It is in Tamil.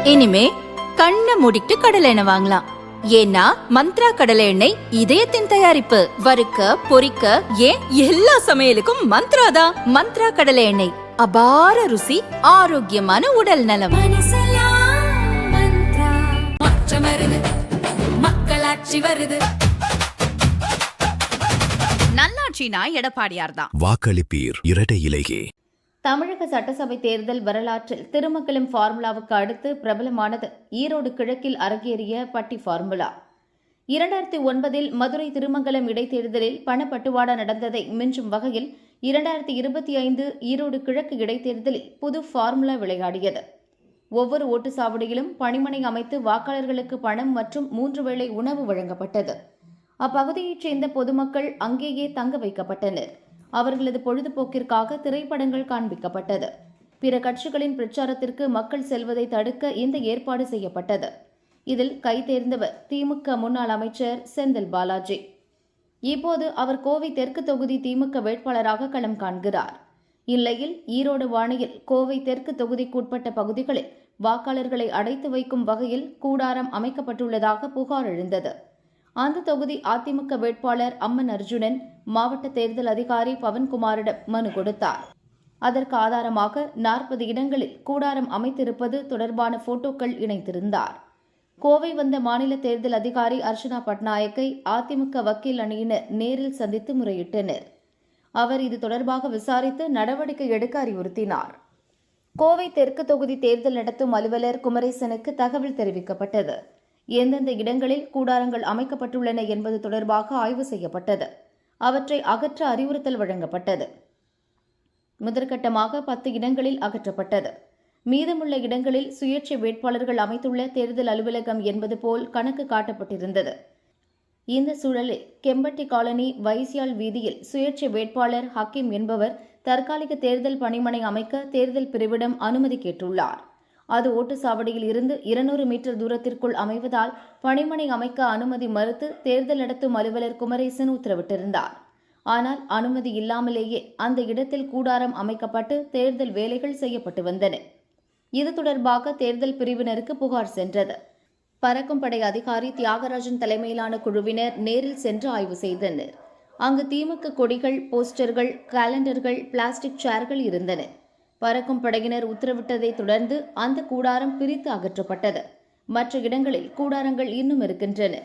இனிமே கண்ணை மூடிட்டு கடலை எண்ணெய் வாங்கலாம். ஏன்னா மந்த்ரா கடலை எண்ணெய் இதயத்தின் தயாரிப்பு. வறுக்க பொரிக்க ஏன் எல்லா சமையலுக்கும் மந்த்ரா தான். மந்த்ரா கடலை எண்ணெய், அபார ருசி, ஆரோக்கியமான உடல் நலம். மக்களாட்சி வருது. நல்லாட்சினா எடப்பாடியார் தான். வாக்களிப்பீர் இரட்டை இலையே. தமிழக சட்டசபை தேர்தல் வரலாற்றில் திருமங்கலம் ஃபார்முலாவுக்கு அடுத்து பிரபலமானது ஈரோடு கிழக்கில் அரங்கேறிய பட்டி ஃபார்முலா. 2009 மதுரை திருமங்கலம் இடைத்தேர்தலில் பணப்பட்டுவாடா நடந்ததை மிஞ்சும் வகையில் 2025 ஈரோடு கிழக்கு இடைத்தேர்தலில் புது ஃபார்முலா விளையாடியது. ஒவ்வொரு ஓட்டுச்சாவடியிலும் பணிமனை அமைத்து வாக்காளர்களுக்கு பணம் மற்றும் 3 வேளை உணவு வழங்கப்பட்டது. அப்பகுதியைச் சேர்ந்த பொதுமக்கள் அங்கேயே தங்க வைக்கப்பட்டனர். அவர்களது பொழுதுபோக்கிற்காக திரைப்படங்கள் காண்பிக்கப்பட்டது. பிற கட்சிகளின் பிரச்சாரத்திற்கு மக்கள் செல்வதை தடுக்க இந்த ஏற்பாடு செய்யப்பட்டது. இதில் கைதேர்ந்தவர் திமுக முன்னாள் அமைச்சர் செந்தில் பாலாஜி. இப்போது அவர் கோவை தெற்கு தொகுதி திமுக வேட்பாளராக களம் காண்கிறார். இந்நிலையில் ஈரோடு வாணியில் கோவை தெற்கு தொகுதிக்குட்பட்ட பகுதிகளில் வாக்காளர்களை அடைத்து வைக்கும் வகையில் கூடாரம் அமைக்கப்பட்டுள்ளதாக புகார் எழுந்தது. அந்த தொகுதி அதிமுக வேட்பாளர் அம்மன் அர்ஜுனன் மாவட்ட தேர்தல் அதிகாரி பவன்குமாரிடம் மனு கொடுத்தார். அதற்கு ஆதாரமாக 40 இடங்களில் கூடாரம் அமைத்திருப்பது தொடர்பான போட்டோக்கள் இணைத்திருந்தார். கோவை வந்த மாநில தேர்தல் அதிகாரி அர்ச்சனா பட்நாயக்கை அதிமுக வக்கீல் அணியினர் நேரில் சந்தித்து முறையிட்டனர். அவர் இது தொடர்பாக விசாரித்து நடவடிக்கை எடுக்க அறிவுறுத்தினார். கோவை தெற்கு தொகுதி தேர்தல் நடத்தும் அலுவலர் குமரேசனுக்கு தகவல் தெரிவிக்கப்பட்டது. எந்தெந்த இடங்களில் கூடாரங்கள் அமைக்கப்பட்டுள்ளன என்பது தொடர்பாக ஆய்வு செய்யப்பட்டது. அவற்றை அகற்ற அறிவுறுத்தல் வழங்கப்பட்டது. முதற்கட்டமாக 10 இடங்களில் அகற்றப்பட்டது. மீதமுள்ள இடங்களில் சுயேட்சை வேட்பாளர்கள் அமைத்துள்ள தேர்தல் அலுவலகம் என்பது போல் கணக்கு காட்டப்பட்டிருந்தது. இந்த சூழலில் கெம்பட்டி காலனி வைசியால் வீதியில் சுயேட்சை வேட்பாளர் ஹக்கீம் என்பவர் தற்காலிக தேர்தல் பணிமனை அமைக்க தேர்தல் பிரிவிடம் அனுமதி கேட்டுள்ளார். அது ஓட்டுச்சாவடியில் இருந்து 200 மீட்டர் தூரத்திற்குள் அமைவதால் பணிமனை அமைக்க அனுமதி மறுத்து தேர்தல் நடத்தும் அலுவலர் குமரேசன் உத்தரவிட்டிருந்தார். ஆனால் அனுமதி இல்லாமலேயே அந்த இடத்தில் கூடாரம் அமைக்கப்பட்டு தேர்தல் வேலைகள் செய்யப்பட்டு வந்தன. இது தொடர்பாக தேர்தல் பிரிவினருக்கு புகார் சென்றது. பறக்கும் படை அதிகாரி தியாகராஜன் தலைமையிலான குழுவினர் நேரில் சென்று ஆய்வு செய்தனர். அங்கு திமுக கொடிகள், போஸ்டர்கள், காலண்டர்கள், பிளாஸ்டிக் சேர்கள் இருந்தன. பறக்கும் படையினர் உத்தரவிட்டதை தொடர்ந்து அந்த கூடாரம் பிரித்து அகற்றப்பட்டது. மற்ற இடங்களில் கூடாரங்கள் இன்னும் இருக்கின்றன.